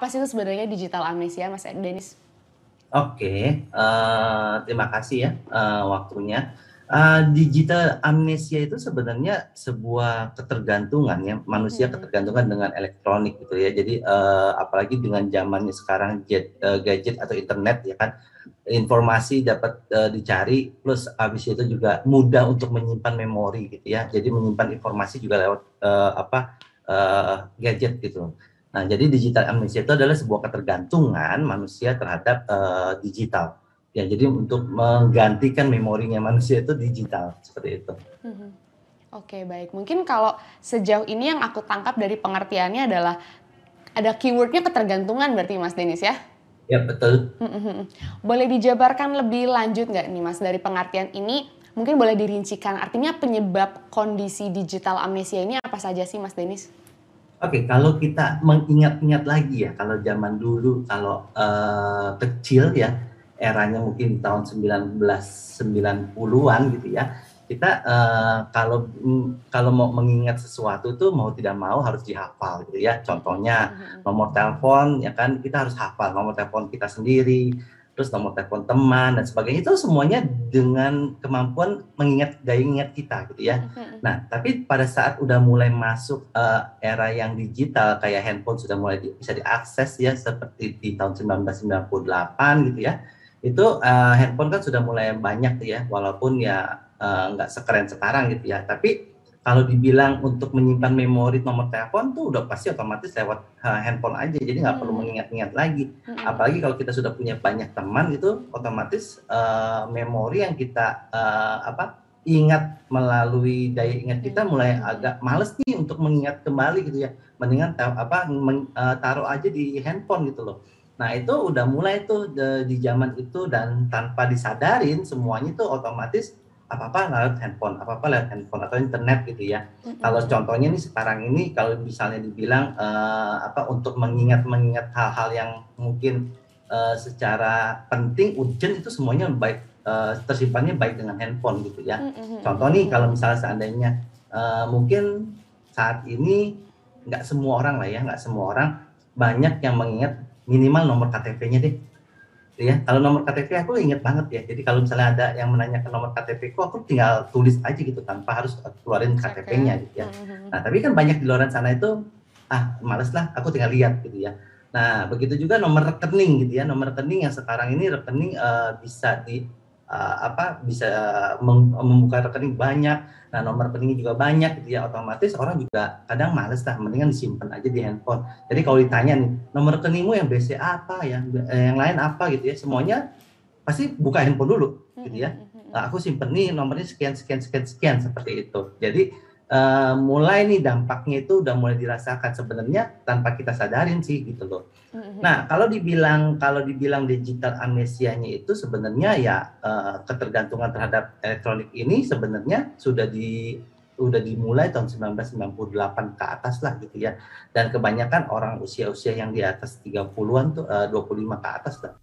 apa sih itu sebenarnya digital amnesia, Mas Denis? Oke, terima kasih ya waktunya. Digital amnesia itu sebenarnya sebuah ketergantungan ya, manusia Mhm. ketergantungan dengan elektronik gitu ya. Jadi apalagi dengan zamannya sekarang gadget atau internet ya kan, informasi dapat dicari, plus habis itu juga mudah untuk menyimpan memori gitu ya. Jadi menyimpan informasi juga lewat gadget gitu. Nah, jadi digital amnesia itu adalah sebuah ketergantungan manusia terhadap digital. Ya, jadi untuk menggantikan memorinya manusia itu digital seperti itu. Mhm. Oke, baik. Mungkin kalau sejauh ini yang aku tangkap dari pengertiannya adalah ada keywordnya ketergantungan berarti Mas Denis ya? Ya, betul. Mhm. Boleh dijabarkan lebih lanjut nggak nih Mas dari pengertian ini? Mungkin boleh dirincikan artinya penyebab kondisi digital amnesia ini apa saja sih Mas Denis? Oke, kalau kita mengingat-ingat lagi ya, kalau zaman dulu, kalau kecil ya, eranya mungkin tahun 1990-an gitu ya, kita kalau mau mengingat sesuatu tuh mau tidak mau harus dihafal gitu ya. Contohnya nomor telepon ya kan, kita harus hafal nomor telepon kita sendiri, terus nomor telepon teman dan sebagainya, itu semuanya dengan kemampuan mengingat daya ingat kita gitu ya. Nah, tapi pada saat udah mulai masuk era yang digital, kayak handphone sudah mulai bisa diakses ya, seperti di tahun 1998 gitu ya, itu handphone kan sudah mulai banyak tuh ya, walaupun ya nggak sekeren sekarang gitu ya, tapi kalau dibilang untuk menyimpan memori nomor telepon tuh udah pasti otomatis lewat handphone aja, jadi nggak perlu mengingat-ingat lagi. Apalagi kalau kita sudah punya banyak teman, itu otomatis memori yang kita ingat melalui daya ingat kita mulai agak males nih untuk mengingat kembali gitu ya. Mendingan taruh aja di handphone gitu loh. Nah, itu udah mulai tuh di zaman itu, dan tanpa disadarin semuanya tuh otomatis apa-apa lewat handphone, apa-apa lewat handphone atau internet gitu ya. Kalau contohnya nih sekarang ini, kalau misalnya dibilang untuk mengingat-mengingat hal-hal yang mungkin secara penting, urgent, itu semuanya baik tersimpannya baik dengan handphone gitu ya. Contoh nih, kalau misalnya seandainya mungkin saat ini nggak semua orang lah ya, nggak semua orang banyak yang mengingat minimal nomor KTP-nya deh. Ya, kalau nomor KTP aku inget banget ya. Jadi kalau misalnya ada yang menanyakan nomor KTP ku, aku tinggal tulis aja gitu tanpa harus keluarin Cek ya. KTP-nya gitu ya. Nah, tapi kan banyak di luar sana itu males lah, aku tinggal lihat gitu ya. Nah, begitu juga nomor rekening gitu ya. Nomor rekening yang sekarang ini rekening bisa bisa membuka rekening banyak. Nah, nomor rekening juga banyak gitu ya. Otomatis orang juga kadang males lah, mendingan disimpan aja di handphone. Jadi kalau ditanya nih, nomor rekeningmu yang BCA apa ya, yang lain apa gitu ya, semuanya pasti buka handphone dulu gitu ya. Nah, aku simpen nih nomornya sekian sekian sekian sekian seperti itu. Jadi mulai nih dampaknya itu udah mulai dirasakan sebenarnya tanpa kita sadarin sih gitu loh. Nah, kalau dibilang digital amnesianya itu sebenarnya ya ketergantungan terhadap elektronik ini sebenarnya sudah dimulai tahun 1998 ke atas lah gitu ya. Dan kebanyakan orang usia-usia yang di atas 30-an tuh 25 ke atas lah.